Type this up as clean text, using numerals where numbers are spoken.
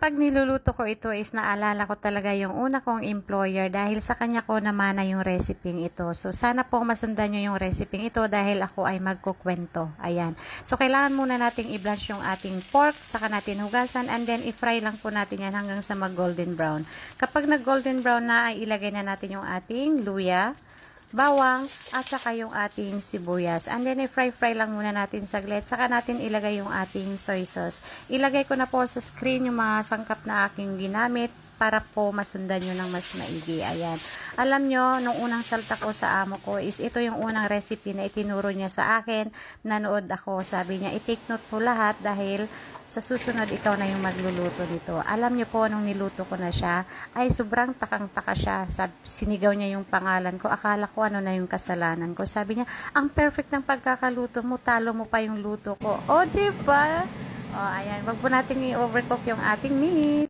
kapag niluluto ko ito is naalala ko talaga yung una kong employer dahil sa kanya ko namana yung recipe ito. So, sana po masundan nyo yung recipe ito dahil ako ay magkukwento. Ayan. So, kailangan muna nating i-blanch yung ating pork, saka natin hugasan, and then i-fry lang po natin yan hanggang sa mag-golden brown. Kapag nag-golden brown na, ay ilagay na natin yung ating luya, bawang, at saka yung ating sibuyas. And then, i-fry lang muna natin saglit. Saka natin ilagay yung ating soy sauce. Ilagay ko na po sa screen yung mga sangkap na aking ginamit para po masundan nyo ng mas maigi. Ayan. Alam nyo, nung unang salta ko sa amo ko is ito yung unang recipe na itinuro niya sa akin. Nanood ako. Sabi niya, i-take note po lahat dahil sa susunod ikaw na yung magluluto dito. Alam nyo po, nung niluto ko na siya, ay sobrang takang-taka siya. Sinigaw niya yung pangalan ko. Akala ko ano na yung kasalanan ko. Sabi niya, ang perfect ng pagkakaluto mo, talo mo pa yung luto ko. O, diba? O, ayan. Wag po natin i-overcook yung ating meat.